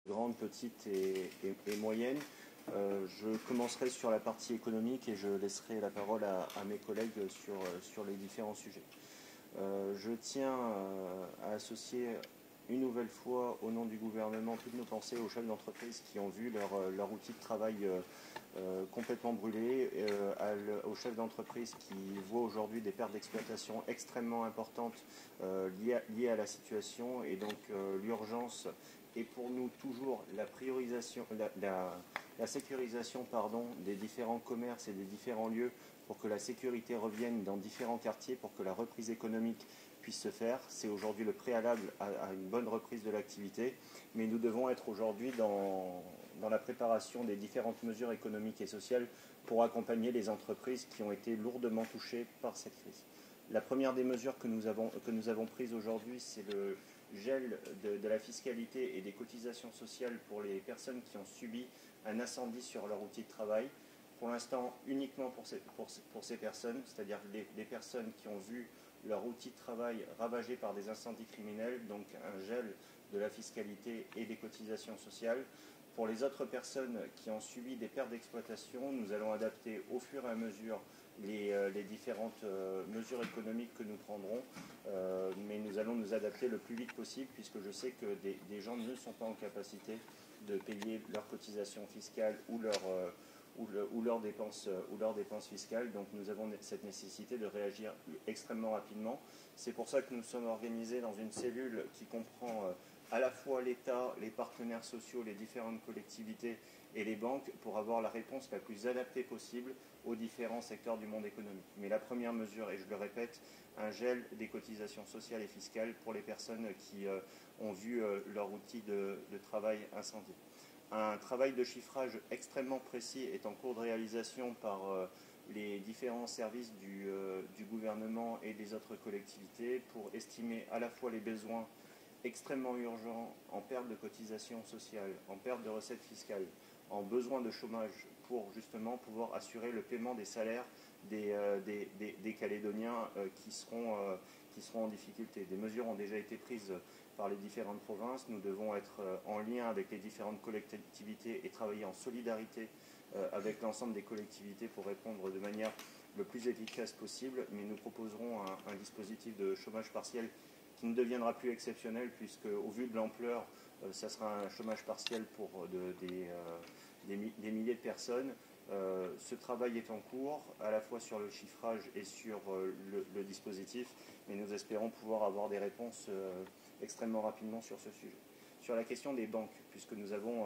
grandes, petites et moyennes. Je commencerai sur la partie économique et je laisserai la parole à mes collègues sur les différents sujets. Je tiens à associer une nouvelle fois, au nom du gouvernement, toutes nos pensées aux chefs d'entreprise qui ont vu leur outil de travail complètement brûlé, aux chefs d'entreprise qui voient aujourd'hui des pertes d'exploitation extrêmement importantes liées à la situation, et donc l'urgence est pour nous toujours la priorisation, la sécurisation des différents commerces et des différents lieux pour que la sécurité revienne dans différents quartiers, pour que la reprise économique puisse se faire. C'est aujourd'hui le préalable à une bonne reprise de l'activité, mais nous devons être aujourd'hui dans la préparation des différentes mesures économiques et sociales pour accompagner les entreprises qui ont été lourdement touchées par cette crise. La première des mesures que nous avons prises aujourd'hui, c'est le gel de la fiscalité et des cotisations sociales pour les personnes qui ont subi un incendie sur leur outil de travail. Pour l'instant, uniquement pour ces personnes, c'est-à-dire les personnes qui ont vu leur outil de travail ravagé par des incendies criminels, donc un gel de la fiscalité et des cotisations sociales. Pour les autres personnes qui ont subi des pertes d'exploitation, nous allons adapter au fur et à mesure les différentes mesures économiques que nous prendrons, mais nous allons nous adapter le plus vite possible, puisque je sais que des gens ne sont pas en capacité de payer leurs cotisations fiscales ou leurs dépenses fiscales. Donc nous avons cette nécessité de réagir extrêmement rapidement. C'est pour ça que nous sommes organisés dans une cellule qui comprend à la fois l'État, les partenaires sociaux, les différentes collectivités et les banques, pour avoir la réponse la plus adaptée possible aux différents secteurs du monde économique. Mais la première mesure, et je le répète, un gel des cotisations sociales et fiscales pour les personnes qui ont vu leur outil de travail incendié. Un travail de chiffrage extrêmement précis est en cours de réalisation par les différents services du gouvernement et des autres collectivités pour estimer à la fois les besoins extrêmement urgents en perte de cotisation sociale, en perte de recettes fiscales, en besoin de chômage, pour justement pouvoir assurer le paiement des salaires des Calédoniens qui seront en difficulté. Des mesures ont déjà été prises par les différentes provinces. Nous devons être en lien avec les différentes collectivités et travailler en solidarité avec l'ensemble des collectivités pour répondre de manière le plus efficace possible. Mais nous proposerons un dispositif de chômage partiel qui ne deviendra plus exceptionnel, puisque au vu de l'ampleur, ça sera un chômage partiel pour des milliers de personnes. Ce travail est en cours, à la fois sur le chiffrage et sur le dispositif, mais nous espérons pouvoir avoir des réponses extrêmement rapidement sur ce sujet. Sur la question des banques, puisque nous avons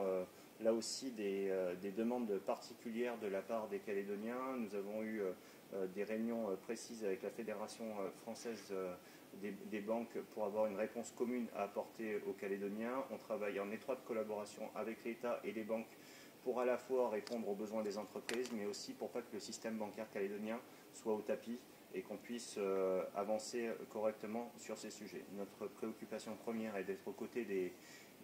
là aussi des demandes particulières de la part des Calédoniens, nous avons eu des réunions précises avec la Fédération française des banques pour avoir une réponse commune à apporter aux Calédoniens. On travaille en étroite collaboration avec l'État et les banques pour à la fois répondre aux besoins des entreprises, mais aussi pour pas que le système bancaire calédonien soit au tapis et qu'on puisse avancer correctement sur ces sujets. Notre préoccupation première est d'être aux côtés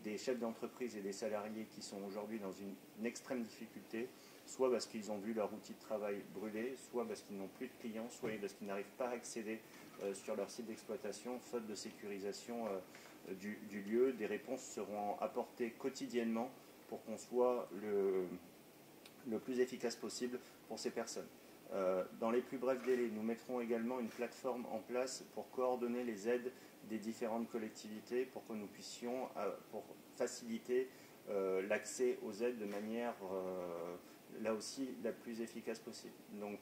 des chefs d'entreprise et des salariés qui sont aujourd'hui dans une extrême difficulté, soit parce qu'ils ont vu leur outil de travail brûler, soit parce qu'ils n'ont plus de clients, soit parce qu'ils n'arrivent pas à accéder sur leur site d'exploitation, faute de sécurisation du lieu. Des réponses seront apportées quotidiennement pour qu'on soit le plus efficace possible pour ces personnes. Dans les plus brefs délais, nous mettrons également une plateforme en place pour coordonner les aides des différentes collectivités pour que nous puissions pour faciliter l'accès aux aides de manière là aussi la plus efficace possible. Donc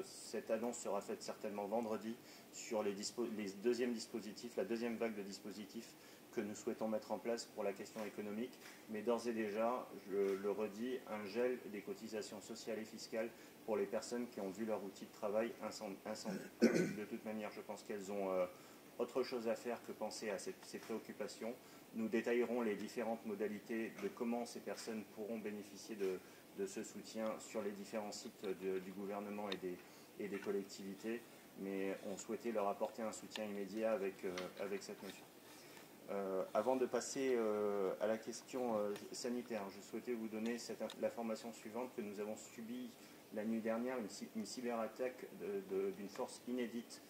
cette annonce sera faite certainement vendredi sur les deuxièmes dispositifs, la deuxième vague de dispositifs que nous souhaitons mettre en place pour la question économique, mais d'ores et déjà, je le redis, un gel des cotisations sociales et fiscales pour les personnes qui ont vu leur outil de travail incendié. De toute manière, je pense qu'elles ont autre chose à faire que penser à ces préoccupations. Nous détaillerons les différentes modalités de comment ces personnes pourront bénéficier de ce soutien sur les différents sites du gouvernement et des collectivités, mais on souhaitait leur apporter un soutien immédiat avec cette mesure. Avant de passer à la question sanitaire, je souhaitais vous donner l'information suivante que nous avons subi la nuit dernière, une cyberattaque d'une force inédite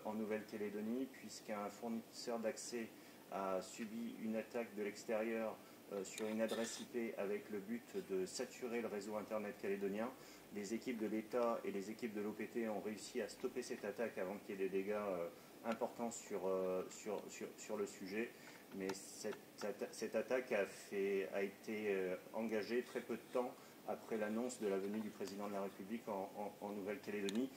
en Nouvelle-Calédonie, puisqu'un fournisseur d'accès a subi une attaque de l'extérieur sur une adresse IP avec le but de saturer le réseau Internet calédonien. Les équipes de l'État et les équipes de l'OPT ont réussi à stopper cette attaque avant qu'il y ait des dégâts importants sur le sujet. Mais cette attaque a été engagée très peu de temps après l'annonce de la venue du président de la République en Nouvelle-Calédonie.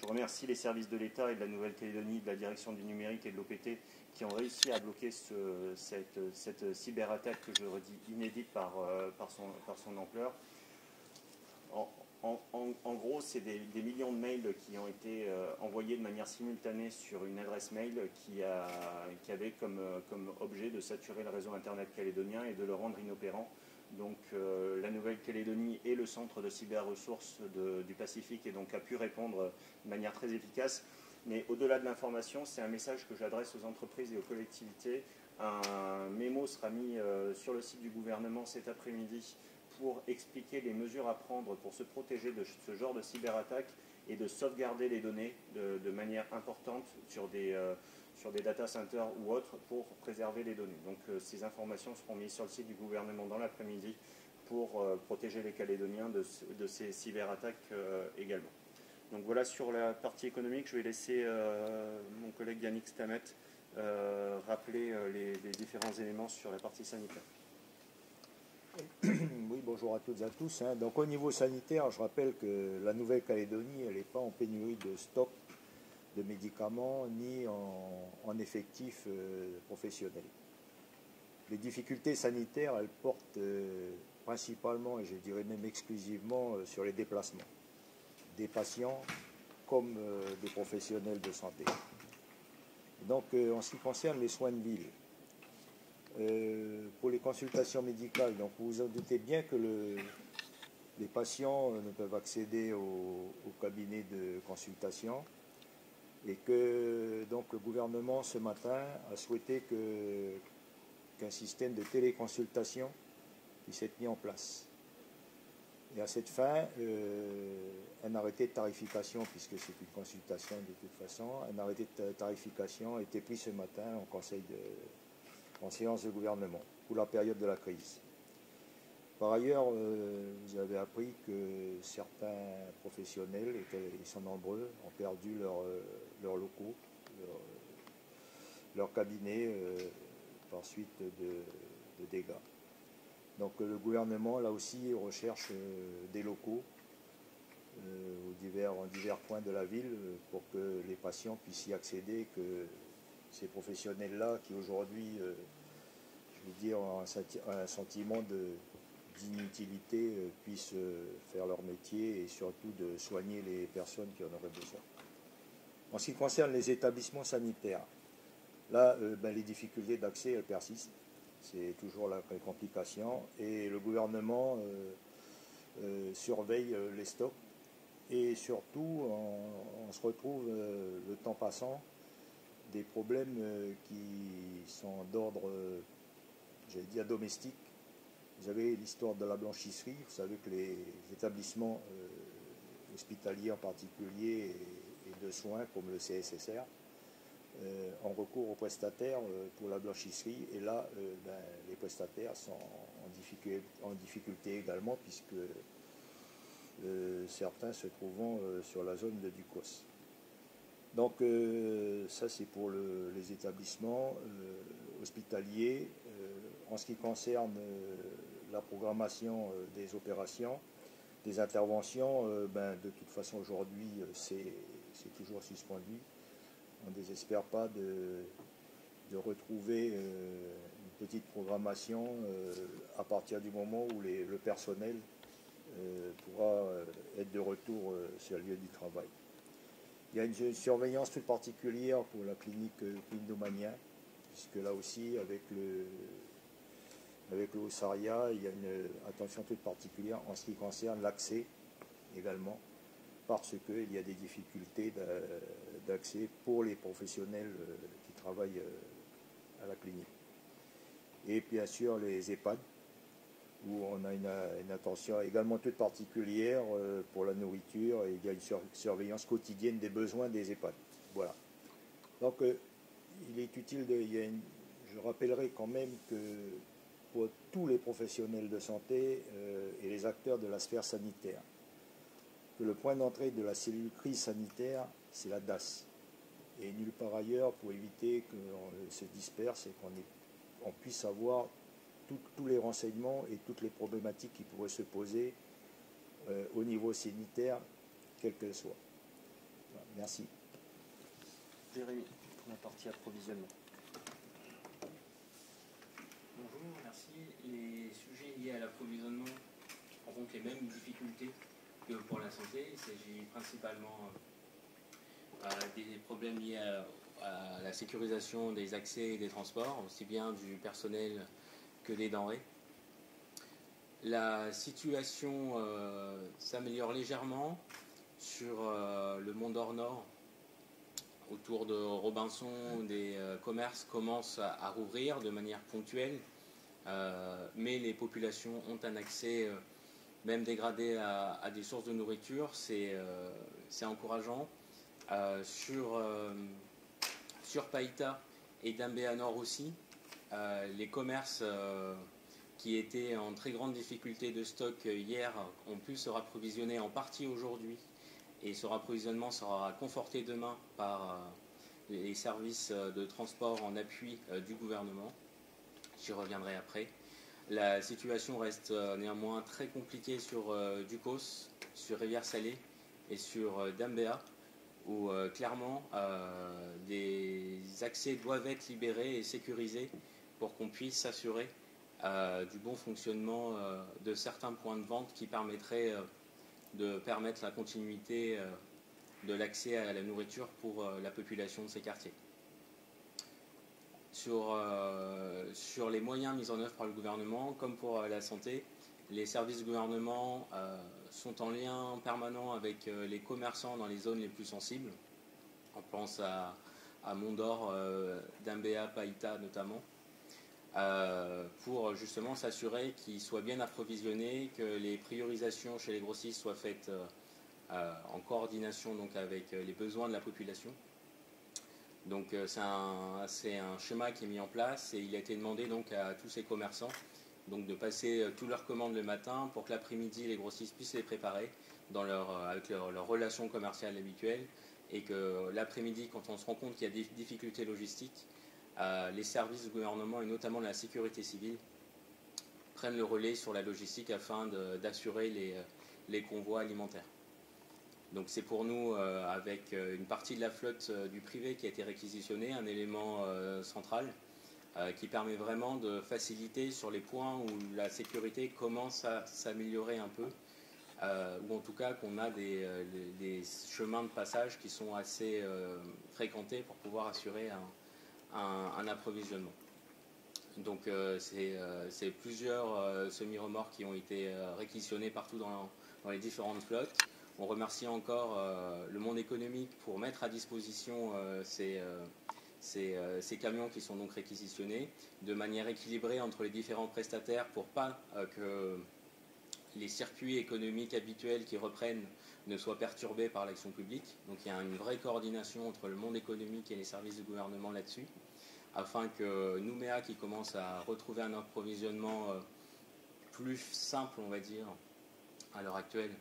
Je remercie les services de l'État et de la Nouvelle-Calédonie, de la direction du numérique et de l'OPT qui ont réussi à bloquer cette cyberattaque que je redis inédite par son ampleur. En gros, c'est des millions de mails qui ont été envoyés de manière simultanée sur une adresse mail qui avait comme objet de saturer le réseau Internet calédonien et de le rendre inopérant. Donc la Nouvelle-Calédonie est le centre de cyber-ressources du Pacifique et donc a pu répondre de manière très efficace. Mais au-delà de l'information, c'est un message que j'adresse aux entreprises et aux collectivités. Un mémo sera mis sur le site du gouvernement cet après-midi pour expliquer les mesures à prendre pour se protéger de ce genre de cyberattaque et de sauvegarder les données de manière importante sur des data centers ou autres pour préserver les données. Donc ces informations seront mises sur le site du gouvernement dans l'après-midi pour protéger les Calédoniens de ces cyberattaques également. Donc voilà sur la partie économique. Je vais laisser mon collègue Yannick Stamet rappeler les différents éléments sur la partie sanitaire. Oui, bonjour à toutes et à tous. Donc au niveau sanitaire, je rappelle que la Nouvelle-Calédonie, elle n'est pas en pénurie de stock de médicaments ni en effectifs professionnels. Les difficultés sanitaires, elles portent principalement, et je dirais même exclusivement, sur les déplacements des patients comme des professionnels de santé. Donc en ce qui concerne les soins de ville, pour les consultations médicales, donc vous vous en doutez bien que les patients ne peuvent accéder au cabinet de consultation et que donc le gouvernement ce matin a souhaité qu'un système de téléconsultation puisse être mis en place. Et à cette fin, un arrêté de tarification, puisque c'est une consultation de toute façon, un arrêté de tarification a été pris ce matin en séance de gouvernement pour la période de la crise. Par ailleurs, vous avez appris que certains professionnels, ils sont nombreux, ont perdu leurs locaux, leur cabinet par suite de dégâts. Donc le gouvernement, là aussi, recherche des locaux en divers points de la ville pour que les patients puissent y accéder, que ces professionnels-là, qui aujourd'hui, je veux dire, ont un sentiment d'inutilité, puissent faire leur métier et surtout de soigner les personnes qui en auraient besoin. En ce qui concerne les établissements sanitaires, là, les difficultés d'accès, elles persistent. C'est toujours la complication. Et le gouvernement surveille les stocks. Et surtout, on se retrouve, le temps passant, des problèmes qui sont d'ordre, j'allais dire, domestique. Vous avez l'histoire de la blanchisserie. Vous savez que les établissements hospitaliers en particulier et de soins, comme le CSSR, ont recours aux prestataires pour la blanchisserie. Et là, les prestataires sont en difficulté également, puisque certains se trouvant sur la zone de Ducos. Donc ça, c'est pour les établissements hospitaliers. En ce qui concerne la programmation des opérations, des interventions, de toute façon aujourd'hui c'est toujours suspendu. On ne désespère pas de retrouver une petite programmation à partir du moment où le personnel pourra être de retour sur le lieu du travail. Il y a une surveillance toute particulière pour la clinique Plindomania, puisque là aussi, avec le Ossaria, il y a une attention toute particulière en ce qui concerne l'accès également, parce qu'il y a des difficultés d'accès pour les professionnels qui travaillent à la clinique. Et bien sûr les EHPAD, où on a une attention également toute particulière pour la nourriture, et il y a une surveillance quotidienne des besoins des EHPAD. Voilà. Donc il est utile je rappellerai quand même que pour tous les professionnels de santé et les acteurs de la sphère sanitaire. Que le point d'entrée de la cellule crise sanitaire, c'est la DAS. Et nulle part ailleurs pour éviter qu'on se disperse et qu'on puisse avoir tous les renseignements et toutes les problématiques qui pourraient se poser au niveau sanitaire, quelle qu'elle soit. Voilà, merci. Jérémy, pour la partie approvisionnement. Bonjour, merci. Les sujets liés à l'approvisionnement rencontrent les mêmes difficultés que pour la santé. Il s'agit principalement des problèmes liés à la sécurisation des accès et des transports, aussi bien du personnel que des denrées. La situation s'améliore légèrement sur le Mont d'Or Nord. Autour de Robinson, des commerces commencent à rouvrir de manière ponctuelle, mais les populations ont un accès même dégradé à des sources de nourriture. C'est encourageant. Sur Païta et Dambéa Nord aussi, les commerces qui étaient en très grande difficulté de stock hier ont pu se rapprovisionner en partie aujourd'hui, et ce rapprovisionnement sera conforté demain par les services de transport en appui du gouvernement. J'y reviendrai après. La situation reste néanmoins très compliquée sur Ducos, sur Rivière-Salée et sur Dambéa, où clairement des accès doivent être libérés et sécurisés pour qu'on puisse s'assurer du bon fonctionnement de certains points de vente qui permettraient de permettre la continuité de l'accès à la nourriture pour la population de ces quartiers. Sur les moyens mis en œuvre par le gouvernement, comme pour la santé, les services du gouvernement sont en lien permanent avec les commerçants dans les zones les plus sensibles. On pense à Mont d'Or, Dambéa, Païta notamment, pour justement s'assurer qu'ils soient bien approvisionnés, que les priorisations chez les grossistes soient faites en coordination donc avec les besoins de la population. Donc c'est un schéma qui est mis en place, et il a été demandé donc à tous ces commerçants donc de passer toutes leurs commandes le matin pour que l'après-midi les grossistes puissent les préparer avec leur relation commerciale habituelle, et que l'après-midi, quand on se rend compte qu'il y a des difficultés logistiques, les services du gouvernement et notamment la sécurité civile prennent le relais sur la logistique afin d'assurer les convois alimentaires. Donc c'est pour nous, avec une partie de la flotte du privé qui a été réquisitionnée, un élément central qui permet vraiment de faciliter sur les points où la sécurité commence à s'améliorer un peu, ou en tout cas qu'on a des chemins de passage qui sont assez fréquentés pour pouvoir assurer un approvisionnement. Donc c'est plusieurs semi-remorques qui ont été réquisitionnés partout dans les différentes flottes. On remercie encore le monde économique pour mettre à disposition ces camions qui sont donc réquisitionnés de manière équilibrée entre les différents prestataires, pour pas que les circuits économiques habituels qui reprennent ne soient perturbés par l'action publique. Donc il y a une vraie coordination entre le monde économique et les services du gouvernement là-dessus, afin que Nouméa, qui commence à retrouver un approvisionnement plus simple, on va dire, à l'heure actuelle,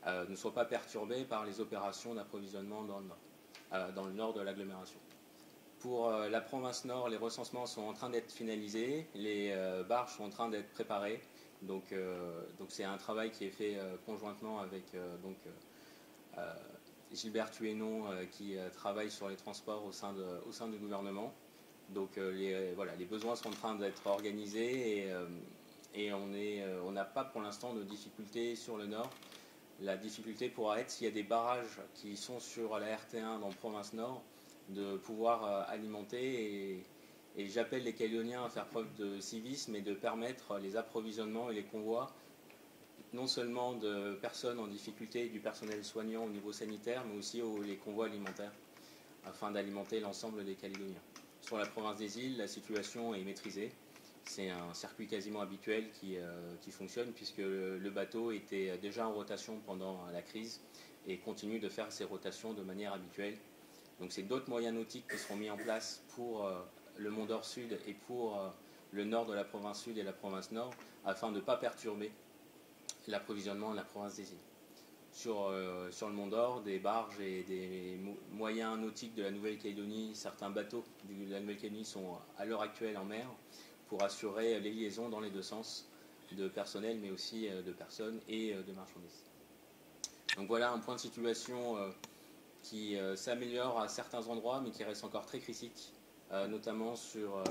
ne soit pas perturbé par les opérations d'approvisionnement dans le nord de l'agglomération. Pour la province nord, les recensements sont en train d'être finalisés, les barges sont en train d'être préparées. Donc c'est un travail qui est fait conjointement avec Gilbert Tuénon, qui travaille sur les transports au sein du gouvernement. Donc les besoins sont en train d'être organisés, et on n'a pas pour l'instant de difficultés sur le nord. La difficulté pourra être, s'il y a des barrages qui sont sur la RT1 dans province nord, de pouvoir alimenter, et j'appelle les Calédoniens à faire preuve de civisme et de permettre les approvisionnements et les convois, non seulement de personnes en difficulté, du personnel soignant au niveau sanitaire, mais aussi les convois alimentaires, afin d'alimenter l'ensemble des Calédoniens. Sur la province des îles, la situation est maîtrisée. C'est un circuit quasiment habituel qui fonctionne, puisque le bateau était déjà en rotation pendant la crise et continue de faire ses rotations de manière habituelle. Donc c'est d'autres moyens nautiques qui seront mis en place pour le Mont d'Or Sud et pour le nord de la province sud et la province nord, afin de ne pas perturber l'approvisionnement de la province des îles. Sur le Mont d'Or, des barges et des moyens nautiques de la Nouvelle-Calédonie, certains bateaux de la Nouvelle-Calédonie sont à l'heure actuelle en mer pour assurer les liaisons dans les deux sens de personnel, mais aussi de personnes et de marchandises. Donc voilà un point de situation qui s'améliore à certains endroits, mais qui reste encore très critique, notamment sur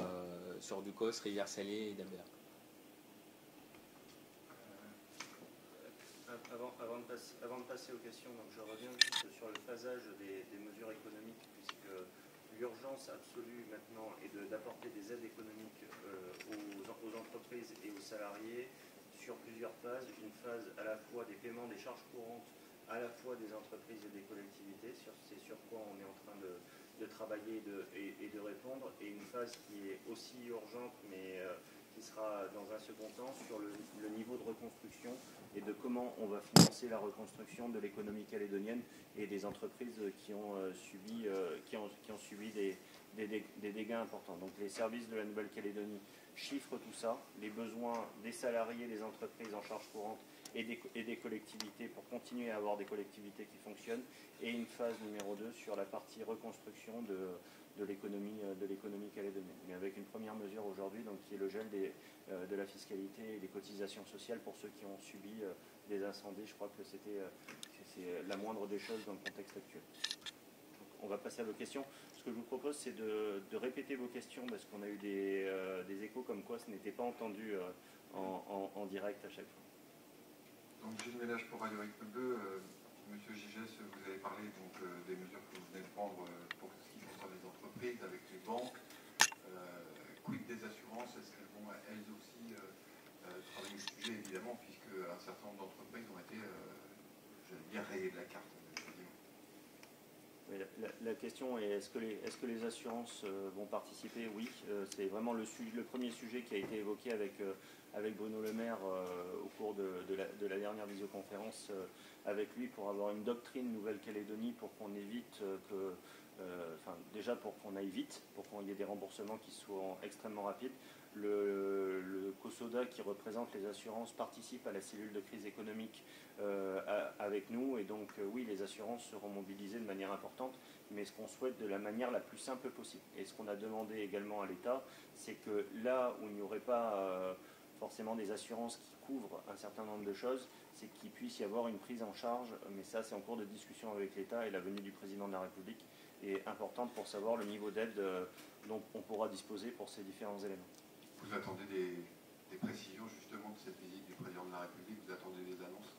Ducos, Rivière-Salée et d'Albert. Avant de passer aux questions, donc je reviens juste sur le phasage des mesures économiques, puisque l'urgence absolue maintenant est d'apporter des aides économiques aux entreprises et aux salariés sur plusieurs phases. Une phase à la fois des paiements des charges courantes, à la fois des entreprises et des collectivités, c'est sur quoi on est en train de travailler et de répondre, et une phase qui est aussi urgente, mais qui sera dans un second temps sur le niveau de reconstruction et de comment on va financer la reconstruction de l'économie calédonienne et des entreprises qui ont subi des dégâts importants. Donc les services de la Nouvelle-Calédonie chiffrent tout ça, les besoins des salariés, des entreprises en charge courante et des collectivités pour continuer à avoir des collectivités qui fonctionnent, et une phase numéro 2 sur la partie reconstruction de l'économie calédonienne. Mais avec une première mesure aujourd'hui, donc qui est le gel de la fiscalité et des cotisations sociales pour ceux qui ont subi des incendies. Je crois que c'est la moindre des choses dans le contexte actuel. Donc, on va passer à vos questions. Ce que je vous propose, c'est de répéter vos questions, parce qu'on a eu des échos comme quoi ce n'était pas entendu en direct à chaque fois. Donc Gilles Ménage pour Radio X2. Monsieur Gigès, vous avez parlé donc, des mesures que vous venez de prendre pour ce qui concerne les entreprises, avec les banques. Quid des assurances? Est-ce qu'elles vont elles aussi travailler le sujet, évidemment, puisque un certain nombre d'entreprises ont été, j'allais dire, rayées de la carte. Oui, la question est est-ce que les assurances vont participer? Oui, c'est vraiment le premier sujet qui a été évoqué avec Bruno Le Maire au cours de la dernière visioconférence avec lui, pour avoir une doctrine Nouvelle-Calédonie pour qu'on évite déjà pour qu'on aille vite, pour qu'il y ait des remboursements qui soient extrêmement rapides. Le COSODA, qui représente les assurances, participe à la cellule de crise économique avec nous, et donc oui, les assurances seront mobilisées de manière importante, mais ce qu'on souhaite de la manière la plus simple possible. Et ce qu'on a demandé également à l'État, c'est que là où il n'y aurait pas forcément des assurances qui couvrent un certain nombre de choses, c'est qu'il puisse y avoir une prise en charge, mais ça c'est en cours de discussion avec l'État, et la venue du président de la République est importante pour savoir le niveau d'aide dont on pourra disposer pour ces différents éléments. Vous attendez des précisions justement de cette visite du président de la République? Vous attendez des annonces?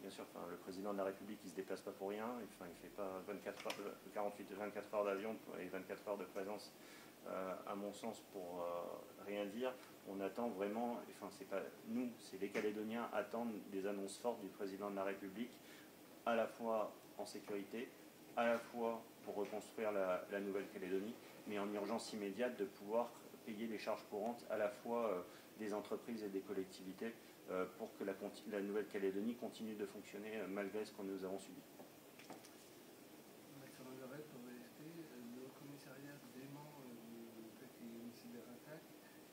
Bien sûr, le président de la République, il ne se déplace pas pour rien. Il ne fait pas 24 heures d'avion et 24 heures de présence, à mon sens, pour rien dire. On attend vraiment, c'est pas nous, c'est les Calédoniens attendent des annonces fortes du président de la République, à la fois en sécurité, à la fois pour reconstruire la Nouvelle-Calédonie, mais en urgence immédiate de pouvoir payer les charges courantes à la fois des entreprises et des collectivités pour que la Nouvelle-Calédonie continue de fonctionner malgré ce que nous avons subi. Le commissariat dément le fait qu'il y ait une cyberattaque.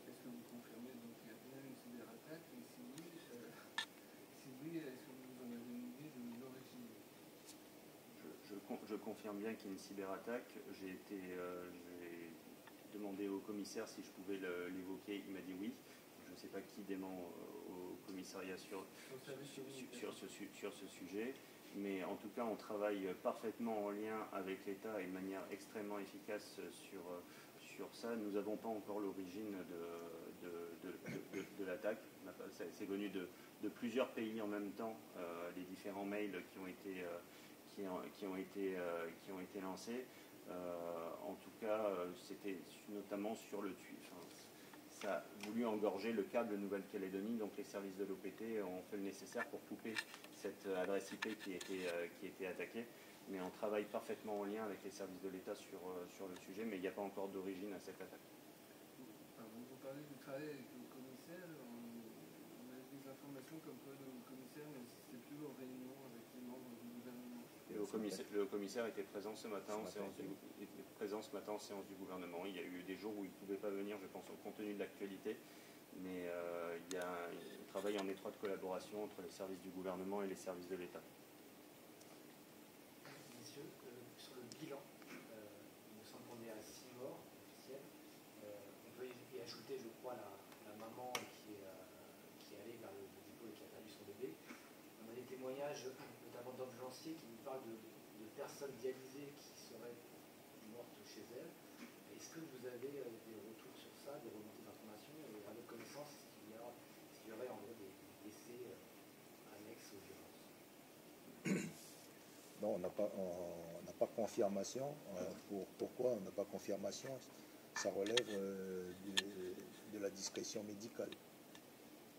Est-ce que vous confirmez donc qu'il y a bien une cyberattaque? Et si oui, est-ce que vous en avez une idée de l'origine? Je confirme bien qu'il y a une cyberattaque. J'ai demandé au commissaire si je pouvais l'évoquer. Il m'a dit oui. Je ne sais pas qui dément au commissariat sur ce sujet. Mais en tout cas, on travaille parfaitement en lien avec l'État et de manière extrêmement efficace sur ça. Nous n'avons pas encore l'origine de l'attaque. C'est venu de plusieurs pays en même temps, les différents mails qui ont été lancés. En tout cas, c'était notamment sur le ça a voulu engorger le câble Nouvelle-Calédonie, donc les services de l'OPT ont fait le nécessaire pour couper cette adresse IP qui était attaquée. Mais on travaille parfaitement en lien avec les services de l'État sur le sujet, mais il n'y a pas encore d'origine à cette attaque. Vous parlez du travail avec le commissaire. On a des informations comme quoi le commissaire n'assistait plus aux réunions avec les membres du gouvernement. Le commissaire était présent ce matin en séance du gouvernement. Il y a eu des jours où il ne pouvait pas venir, je pense, compte tenu de l'actualité, mais il y a un travail en étroite collaboration entre les services du gouvernement et les services de l'État. Messieurs, sur le bilan, il me semble qu'on est à 6 morts officiels. On peut y ajouter, je crois, la maman qui est allée vers le dépôt et qui a perdu son bébé. On a des témoignages, notamment d'ambulanciers, qui nous parlent de personnes dialysées qui seraient mortes chez elles. Est-ce que vous avez des retours sur ça, des remontées d'informations, et à votre connaissance, s'il y aurait en gros des décès annexes aux violences? Non, on n'a pas confirmation. Pourquoi on n'a pas confirmation? Ça relève de la discrétion médicale.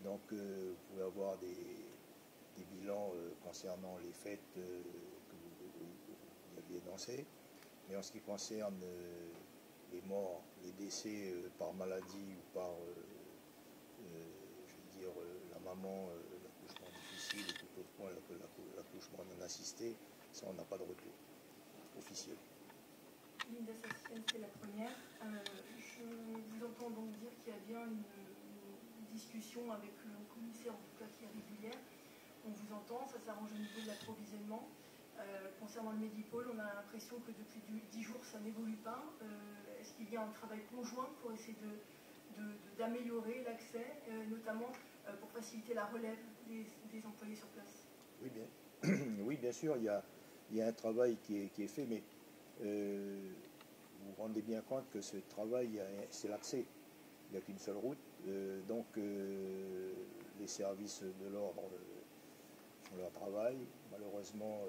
Donc, vous pouvez avoir des bilans concernant les faits que vous aviez énoncés. Mais en ce qui concerne les morts, les décès par maladie ou par, je veux dire, la maman, l'accouchement difficile et tout autre point, l'accouchement non assisté, ça, on n'a pas de retour officiel. Linda Sassienne, c'est la première. Je vous entends donc dire qu'il y a bien une discussion avec le commissaire, en tout cas qui est régulière. On vous entend, ça s'arrange au niveau de l'approvisionnement. Concernant le Medipôle, on a l'impression que depuis 10 jours, ça n'évolue pas. Est-ce qu'il y a un travail conjoint pour essayer d'améliorer l'accès, notamment pour faciliter la relève des employés sur place? Oui, oui, bien sûr, il y a un travail qui est fait, mais vous vous rendez bien compte que ce travail, c'est l'accès. Il n'y a qu'une seule route. Donc, les services de l'ordre font leur travail. Malheureusement,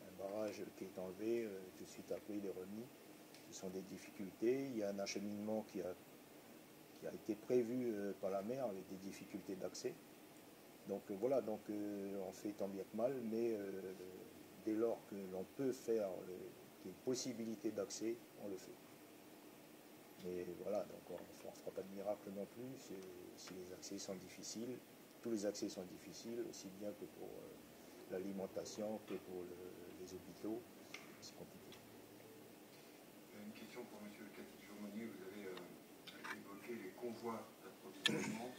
un barrage qui est enlevé, tout de suite après, il est remis. Ce sont des difficultés. Il y a un acheminement qui a été prévu par la mer avec des difficultés d'accès. Donc voilà, donc on fait tant bien que mal, mais dès lors que l'on peut faire, qu'il y ait une possibilité d'accès, on le fait. Mais voilà, donc on ne fera pas de miracle non plus si les accès sont difficiles. Tous les accès sont difficiles, aussi bien que pour l'alimentation que pour les hôpitaux. C'est compliqué. Une question pour M. Cathy-Jourmonier. Vous avez évoqué les convois d'approvisionnement.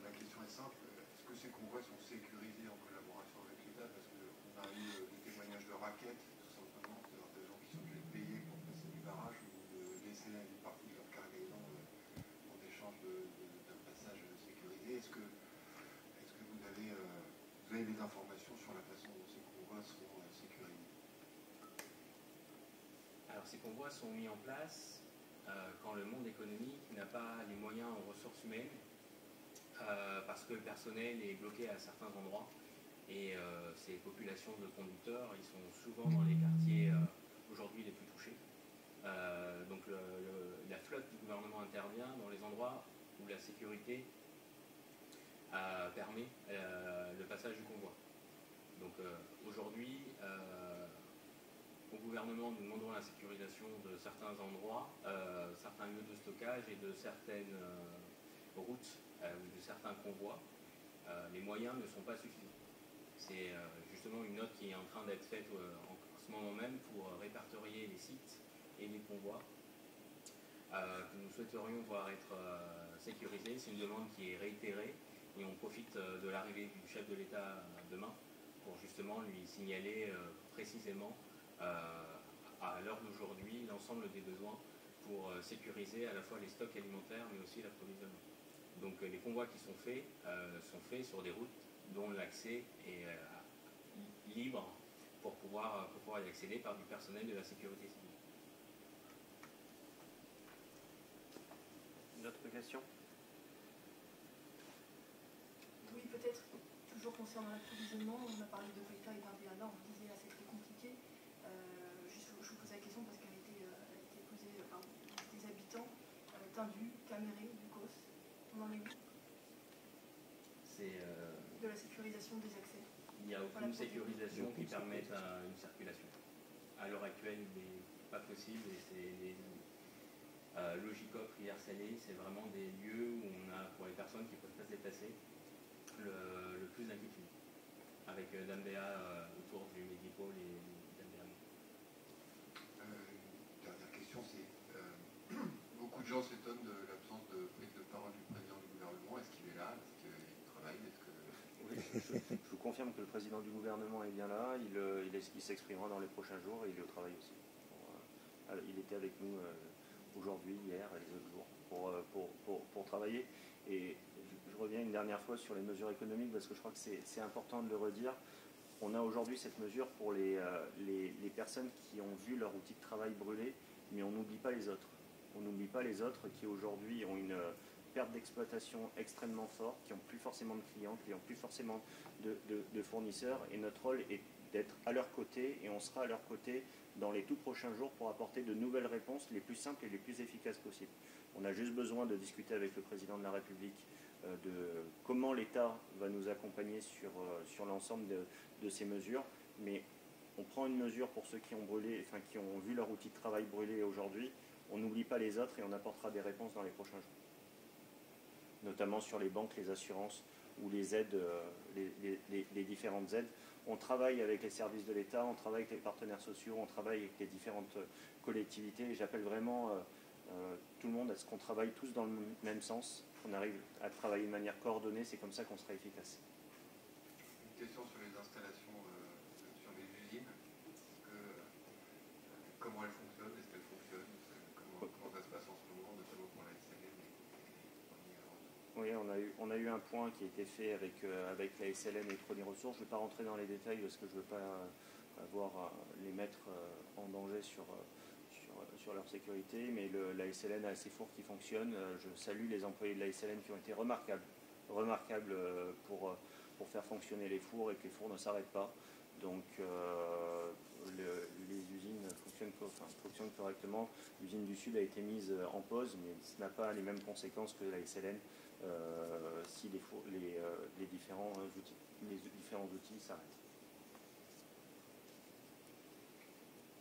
La question est simple. Est-ce que ces convois sont sécurisés en collaboration avec l'État? Parce qu'on a eu des témoignages de raquettes, tout simplement, c'est-à-dire des gens qui sont obligés de payer pour passer du barrage ou de laisser une partie de leur cargaison en échange d'un passage sécurisé. Est-ce que vous avez des informations sur la façon dont ces convois sont sécurisés? Alors ces convois sont mis en place quand le monde économique n'a pas les moyens en ressources humaines, parce que le personnel est bloqué à certains endroits et ces populations de conducteurs, ils sont souvent dans les quartiers aujourd'hui les plus touchés. Donc la flotte du gouvernement intervient dans les endroits où la sécurité permet le passage du convoi. Donc aujourd'hui, au gouvernement, nous demandons la sécurisation de certains endroits, certains lieux de stockage et de certaines routes ou de certains convois. Les moyens ne sont pas suffisants. C'est justement une note qui est en train d'être faite en ce moment même pour répertorier les sites et les convois que nous souhaiterions voir être sécurisés. C'est une demande qui est réitérée et on profite de l'arrivée du chef de l'État demain pour justement lui signaler précisément à l'heure d'aujourd'hui l'ensemble des besoins pour sécuriser à la fois les stocks alimentaires mais aussi l'approvisionnement. Donc les convois qui sont faits sur des routes dont l'accès est libre pour pouvoir y accéder par du personnel de la sécurité civile. D'autres questions? Oui, peut-être, toujours concernant l'approvisionnement, on a parlé de Veta et d'Indiana, on disait là c'est très compliqué. Je vous pose la question parce qu'elle a été posée par des habitants. Tindu, Caméré, Ducos, on en est où? De la sécurisation des accès. Il n'y a aucune sécurisation qui permette une circulation. À l'heure actuelle, il n'est pas possible et c'est les Logicop, Rivière Salée, c'est vraiment des lieux où on a, pour les personnes qui ne peuvent pas se déplacer, le plus d'inquiétude. Avec Dambéa autour du Medipôle et d'Albertville. Dernière question, c'est beaucoup de gens s'étonnent de l'absence de prise de parole du président du gouvernement. Est-ce qu'il est là? Est-ce qu'il travaille? Oui, je vous confirme que le président du gouvernement est bien là. Il s'exprimera dans les prochains jours et il est au travail aussi. Il était avec nous aujourd'hui, hier et les autres jours pour travailler. Et je reviens une dernière fois sur les mesures économiques parce que je crois que c'est important de le redire. On a aujourd'hui cette mesure pour les personnes qui ont vu leur outil de travail brûler, mais on n'oublie pas les autres. On n'oublie pas les autres qui aujourd'hui ont une perte d'exploitation extrêmement forte, qui n'ont plus forcément de clients, qui n'ont plus forcément de fournisseurs. Et notre rôle est d'être à leur côté et on sera à leur côté dans les tout prochains jours pour apporter de nouvelles réponses les plus simples et les plus efficaces possibles. On a juste besoin de discuter avec le président de la République de comment l'État va nous accompagner sur l'ensemble de ces mesures. Mais on prend une mesure pour ceux qui ont brûlé, enfin qui ont vu leur outil de travail brûler aujourd'hui. On n'oublie pas les autres et on apportera des réponses dans les prochains jours. Notamment sur les banques, les assurances ou les aides, les différentes aides. On travaille avec les services de l'État, on travaille avec les partenaires sociaux, on travaille avec les différentes collectivités. Et j'appelle vraiment tout le monde à ce qu'on travaille tous dans le même sens, qu'on arrive à travailler de manière coordonnée, c'est comme ça qu'on sera efficace. Une question sur les installations, sur les usines. Comment elles fonctionnent? Est-ce qu'elles fonctionnent? Comment ça se passe en ce moment, notamment pour la SLN? Oui, on a eu un point qui a été fait avec la SLN et Crony Ressources. Je ne vais pas rentrer dans les détails parce que je ne veux pas les mettre en danger sur leur sécurité, mais la SLN a assez four qui fonctionne. Je salue les employés de la SLN qui ont été remarquables pour faire fonctionner les fours et que les fours ne s'arrêtent pas. Donc les usines fonctionnent correctement. L'usine du Sud a été mise en pause, mais ce n'a pas les mêmes conséquences que la SLN si les différents outils s'arrêtent.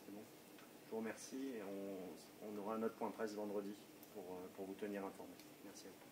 C'est bon. Je vous remercie et on aura un autre point presse vendredi pour vous tenir informé. Merci à vous.